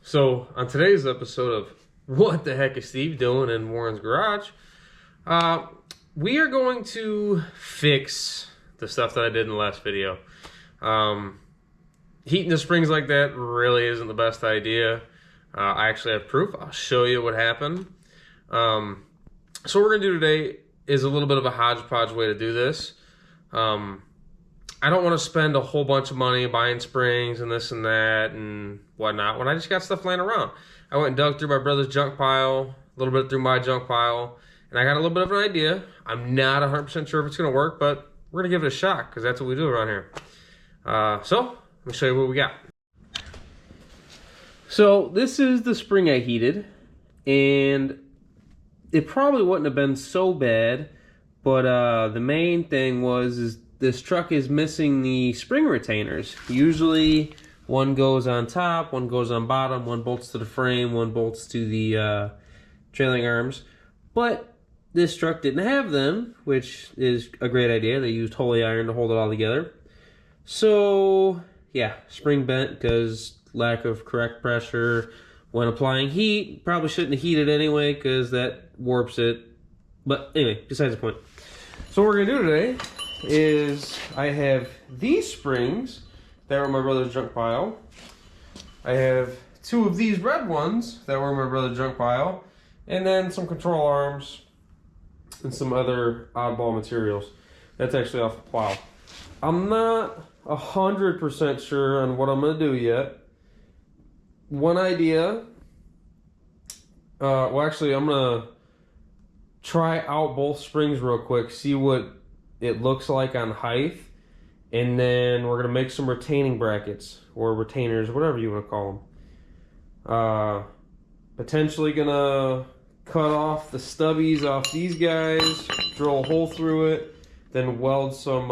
So on today's episode of What the Heck is Steve Doing in Warren's Garage, we are going to fix the stuff that I did in the last video. Heating the springs like that really isn't the best idea. I actually have proof. I'll show you what happened. So what we're going to do today is a little bit of a hodgepodge way to do this. I don't want to spend a whole bunch of money buying springs and this and that and whatnot when I just got stuff laying around. I went and dug through my brother's junk pile, a little bit through my junk pile, and I got a little bit of an idea. I'm not 100% sure if it's going to work, but we're going to give it a shot because that's what we do around here. So let me show you what we got. So this is the spring I heated, and it probably wouldn't have been so bad, but the main thing is this truck is missing the spring retainers. Usually one goes on top, one goes on bottom, one bolts to the frame, one bolts to the trailing arms. But this truck didn't have them, which is a great idea. They used holy iron to hold it all together. So yeah, spring bent because lack of correct pressure when applying heat. Probably shouldn't have heated anyway because that warps it. But anyway, besides the point. So what we're gonna do today is I have these springs that were in my brother's junk pile. I have two of these red ones that were in my brother's junk pile, and then some control arms and some other oddball materials. That's actually off the plow. I'm not 100% sure on what I'm gonna do yet. One idea, well actually I'm gonna try out both springs real quick, see what it looks like on height, and then we're gonna make some retaining brackets or retainers, whatever you want to call them. Potentially gonna cut off the stubbies off these guys, drill a hole through it, then weld some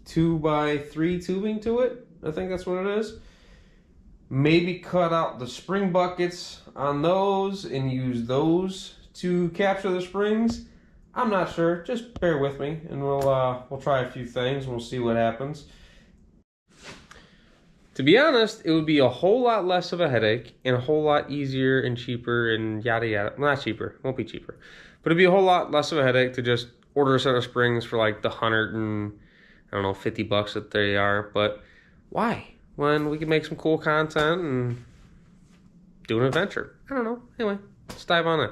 2x3 tubing to it. I think that's what it is. Maybe cut out the spring buckets on those and use those to capture the springs. I'm not sure. Just bear with me, and we'll try a few things, and we'll see what happens. To be honest, it would be a whole lot less of a headache and a whole lot easier and cheaper and yada yada. Well, not cheaper. Won't be cheaper, but it'd be a whole lot less of a headache to just order a set of springs for like the $150 that they are. But why? When we can make some cool content and do an adventure. I don't know. Anyway, let's dive on it.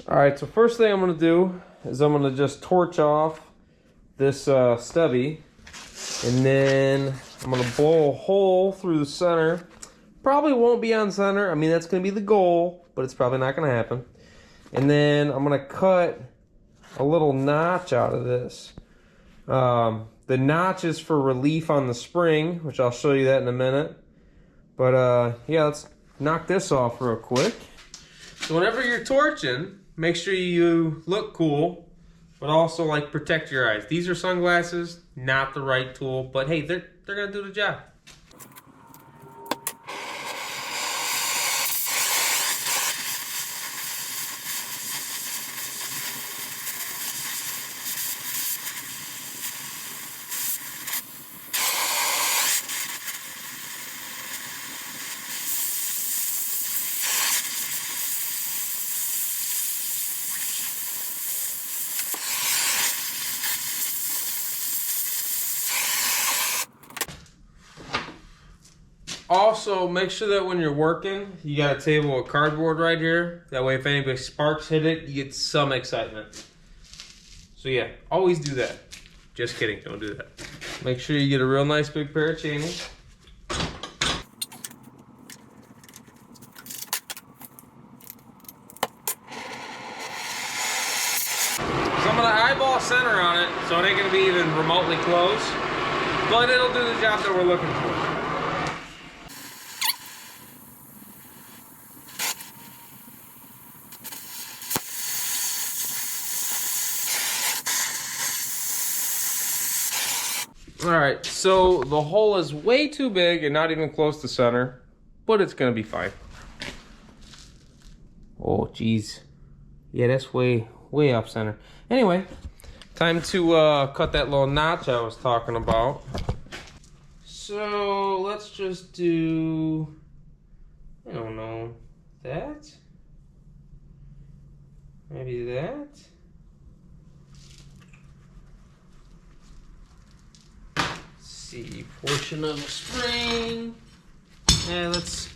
Alright, so first thing I'm going to do is I'm going to just torch off this stubby, and then I'm going to blow a hole through the center. Probably won't be on center. I mean, that's going to be the goal, but it's probably not going to happen. And then I'm going to cut a little notch out of this. The notch is for relief on the spring, which I'll show you that in a minute. But yeah, let's knock this off real quick. So whenever you're torching, make sure you look cool, but also like protect your eyes. These are sunglasses, not the right tool, but hey, they're gonna do the job. Also, make sure that when you're working, you got a table of cardboard right here. That way, if any sparks hit it, you get some excitement. So yeah, always do that. Just kidding, don't do that. Make sure you get a real nice big pair of chainies. So I'm gonna eyeball center on it, so it ain't gonna be even remotely close, but it'll do the job that we're looking for. Alright, so the hole is way too big and not even close to center, but it's gonna be fine. Oh, geez. Yeah, that's way off center. Anyway, time to cut that little notch I was talking about. So let's just do, I don't know, that? Maybe that? Let's see, portion of a spring. Yeah, let's.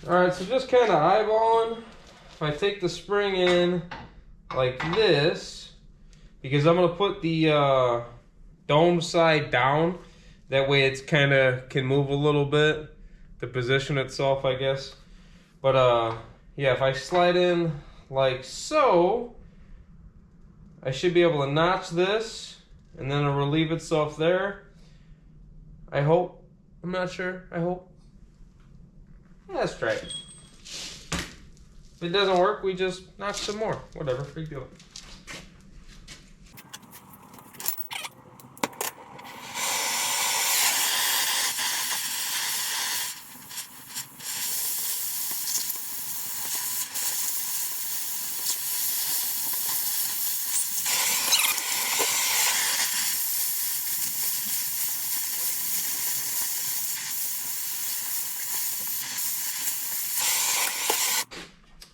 Alright, so just kind of eyeballing. If I take the spring in like this, because I'm going to put the dome side down. That way it's kind of can move a little bit to position itself, I guess. But yeah, if I slide in like so, I should be able to notch this and then it'll relieve itself there. I hope. I'm not sure. I hope. Yeah, let's try it. If it doesn't work, we just notch some more. Whatever, big deal.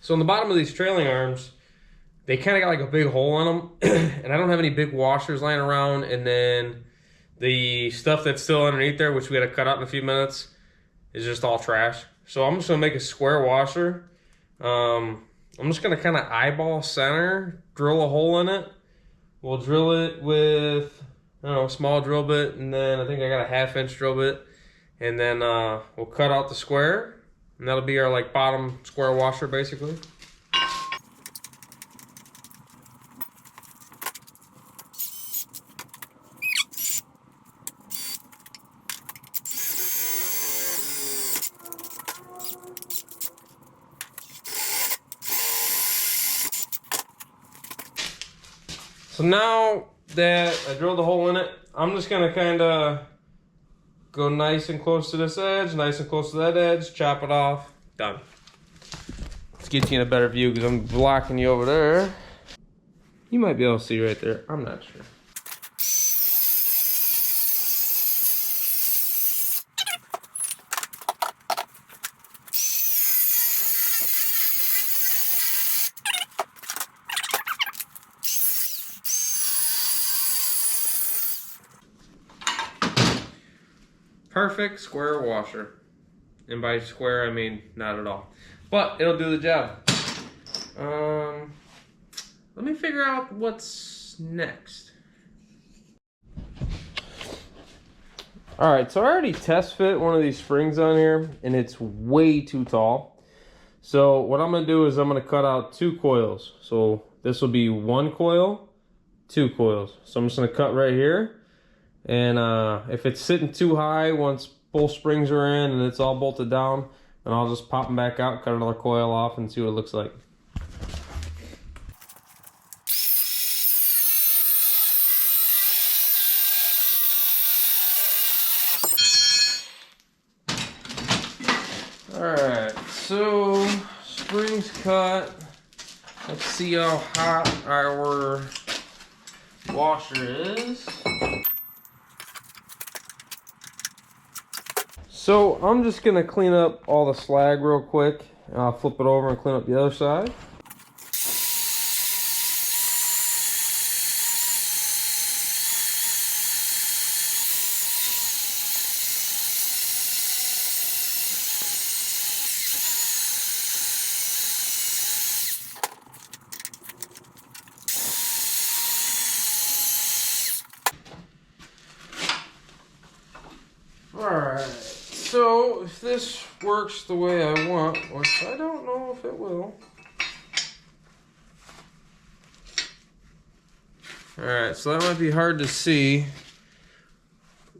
So on the bottom of these trailing arms, they kind of got like a big hole in them, and I don't have any big washers lying around, and then the stuff that's still underneath there, which we got to cut out in a few minutes, is just all trash. So I'm just going to make a square washer. I'm just going to kind of eyeball center, drill a hole in it. We'll drill it with, I don't know, a small drill bit, and then I think I got a 1/2-inch drill bit, and then we'll cut out the square. And that'll be our like bottom square washer basically. So now that I drilled a hole in it, I'm just gonna kind of go nice and close to this edge, nice and close to that edge, chop it off, done. Let's get you in a better view because I'm blocking you over there. You might be able to see right there, I'm not sure. Perfect square washer. And by square, I mean not at all. But it'll do the job. Let me figure out what's next. Alright, so I already test fit one of these springs on here, and it's way too tall. So what I'm going to do is I'm going to cut out 2 coils. So this will be 1 coil, 2 coils. So I'm just going to cut right here. And if it's sitting too high, once both springs are in and it's all bolted down, then I'll just pop them back out, cut another coil off, and see what it looks like. Alright, so springs cut. Let's see how hot our washer is. So I'm just gonna clean up all the slag real quick. I'll flip it over and clean up the other side. Alright, so if this works the way I want, which I don't know if it will. Alright, so that might be hard to see.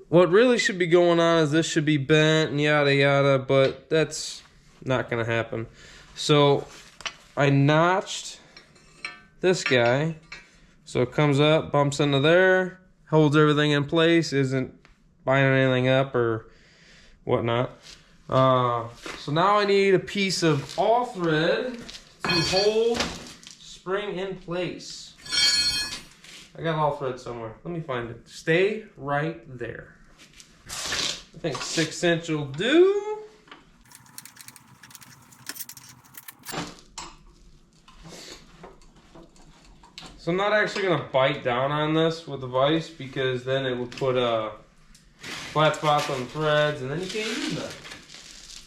What really should be going on is this should be bent and yada yada, but that's not going to happen. So I notched this guy, so it comes up, bumps into there, holds everything in place, isn't binding anything up or whatnot. So now I need a piece of all thread to hold spring in place. I got all thread somewhere. Let me find it. Stay right there. I think 6" will do. So I'm not actually gonna bite down on this with the vise because then it will put flat spots on the threads and then you can't use that.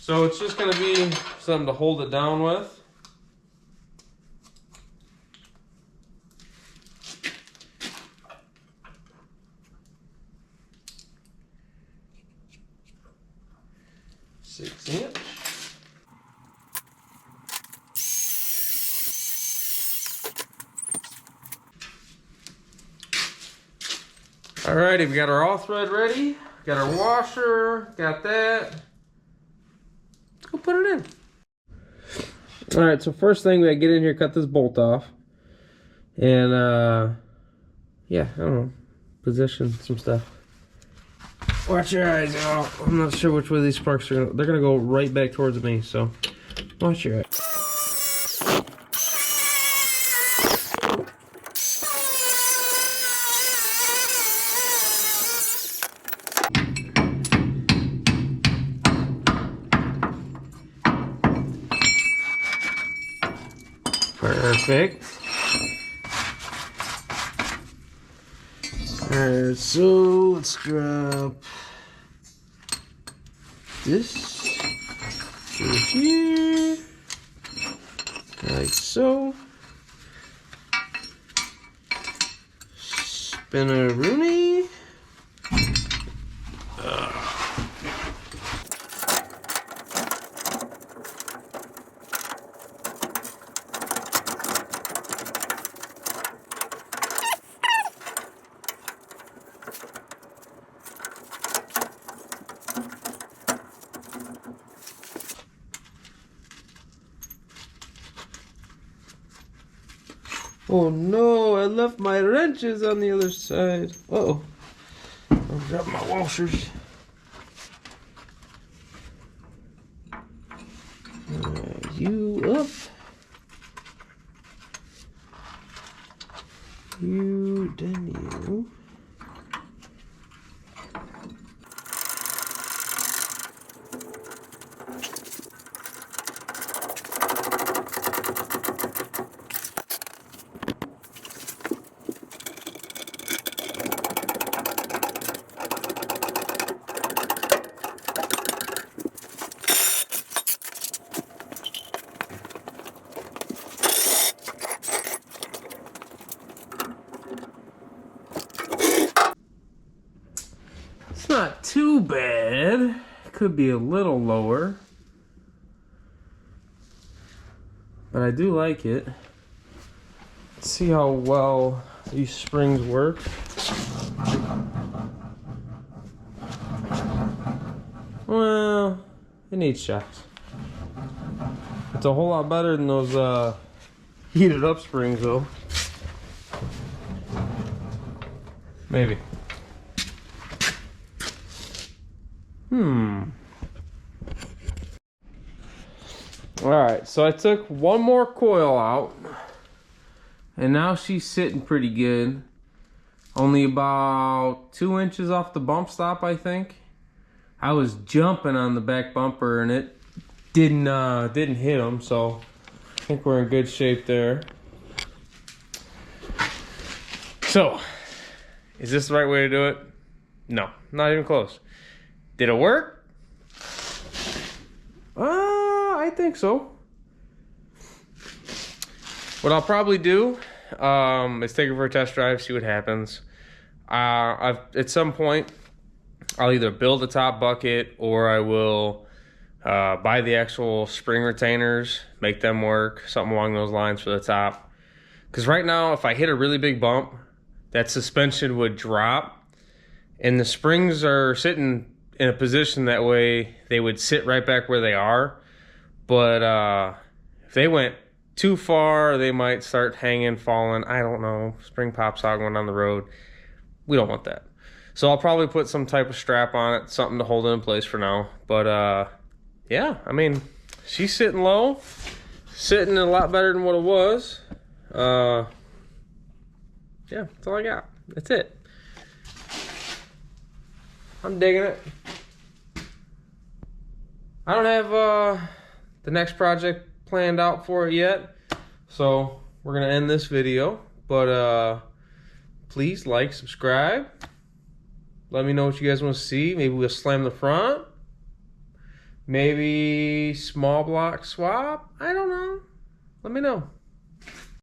So it's just gonna be something to hold it down with. "6" Alrighty, we got our all thread ready. Got our washer, got that. Let's go put it in. Alright, so first thing we gotta get in here, cut this bolt off. And yeah, I don't know, position some stuff. Watch your eyes out. I'm not sure which way these sparks are they're gonna go right back towards me, so watch your eyes. Perfect. Alright, so let's drop this through here, like so. Spin a Rooney. Oh no, I left my wrenches on the other side. Uh-oh. I'll drop my washers. You up. You, then you. It's not too bad. Could be a little lower. But I do like it. Let's see how well these springs work. Well, it needs shots. It's a whole lot better than those heated up springs though. Maybe. Alright, so I took one more coil out. And now she's sitting pretty good. Only about 2 inches off the bump stop, I think. I was jumping on the back bumper and it didn't hit them, so I think we're in good shape there. So, is this the right way to do it? No, not even close. Did it work? I think so. What I'll probably do is take it for a test drive, see what happens. At some point, I'll either build a top bucket or I will buy the actual spring retainers, make them work, something along those lines for the top. Because right now, if I hit a really big bump, that suspension would drop, and the springs are sitting in a position that way they would sit right back where they are. But if they went too far, they might start hanging, falling. I don't know. Spring pops out going down the road. We don't want that. So I'll probably put some type of strap on it, something to hold it in place for now. But yeah, I mean, she's sitting low, sitting a lot better than what it was. Yeah, that's all I got. That's it. I'm digging it. I don't have the next project planned out for it yet, so we're gonna end this video. But please like, subscribe. Let me know what you guys want to see. Maybe we'll slam the front. Maybe small block swap. I don't know. Let me know.